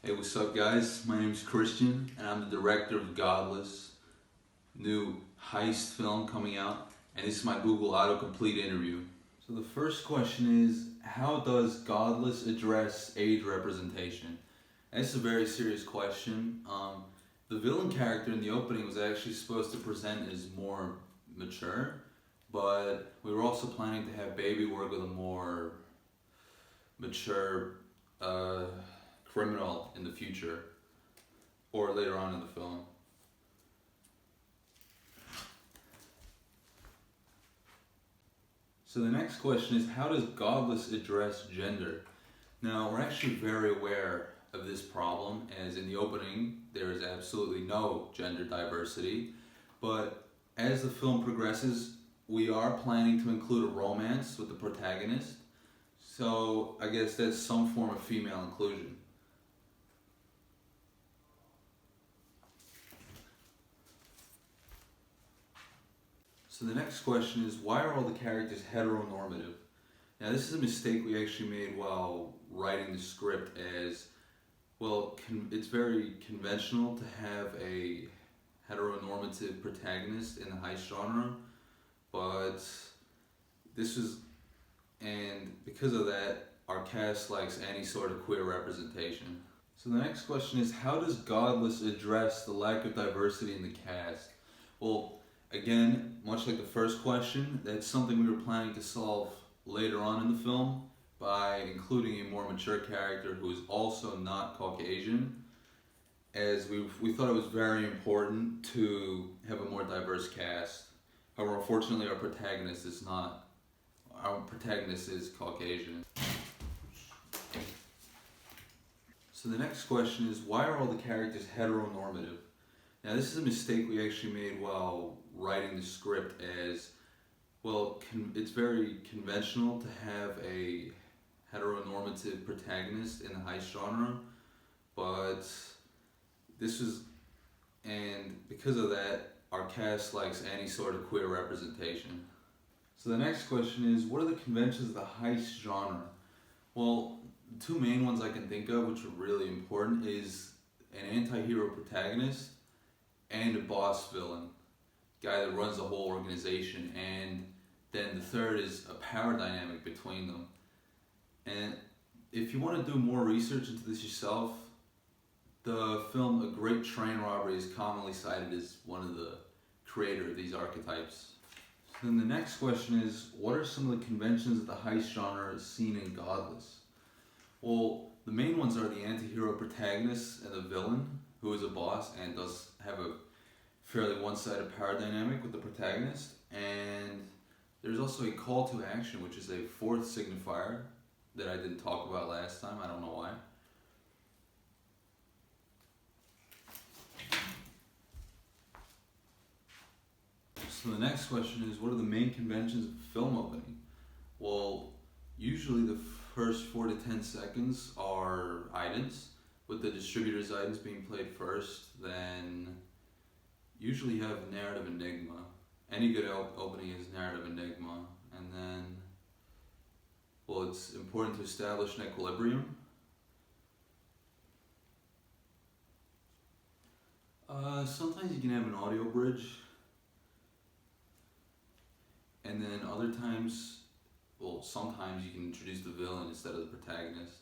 Hey, what's up, guys? My name is Christian, and I'm the director of Godless, new heist film coming out, and this is my Google autocomplete interview. So the first question is, how does Godless address age representation? And this is a very serious question. The villain character in the opening was actually supposed to present as more mature, but we were also planning to have Baby work with a more mature criminal in the future or later on in the film. So the next question is, how does Godless address gender? Now, we're actually very aware of this problem, as in the opening there is absolutely no gender diversity, but as the film progresses we are planning to include a romance with the protagonist, so I guess that's some form of female inclusion. So the next question is, why are all the characters heteronormative? Now this is a mistake we actually made while writing the script, as well, it's very conventional to have a heteronormative protagonist in the heist genre, but because of that, our cast likes any sort of queer representation. So the next question is, how does Godless address the lack of diversity in the cast? Well, again, much like the first question, that's something we were planning to solve later on in the film by including a more mature character who is also not Caucasian, as we thought it was very important to have a more diverse cast. However, unfortunately our protagonist is not. Our protagonist is Caucasian. So the next question is, why are all the characters heteronormative? Now this is a mistake we actually made while writing the script, as well, it's very conventional to have a heteronormative protagonist in the heist genre, but because of that, our cast likes any sort of queer representation. So the next question is, what are the conventions of the heist genre? Well, the two main ones I can think of, which are really important, is an anti-hero protagonist and a boss villain, guy that runs the whole organization, and then the third is a power dynamic between them. And if you want to do more research into this yourself, the film A Great Train Robbery is commonly cited as one of the creator of these archetypes. So then the next question is, what are some of the conventions of the heist genre seen in Godless? Well, the main ones are the anti-hero protagonist and the villain, who is a boss and does have a fairly one-sided power dynamic with the protagonist, and there's also a call to action, which is a fourth signifier that I didn't talk about last time. I don't know why. So the next question is, what are the main conventions of film opening? Well, usually the first 4 to 10 seconds are idents, with the distributor's idents being played first. Then usually you have narrative enigma. Any good opening is narrative enigma, and then, well, it's important to establish an equilibrium. Sometimes you can have an audio bridge, and then other times, well, sometimes you can introduce the villain instead of the protagonist.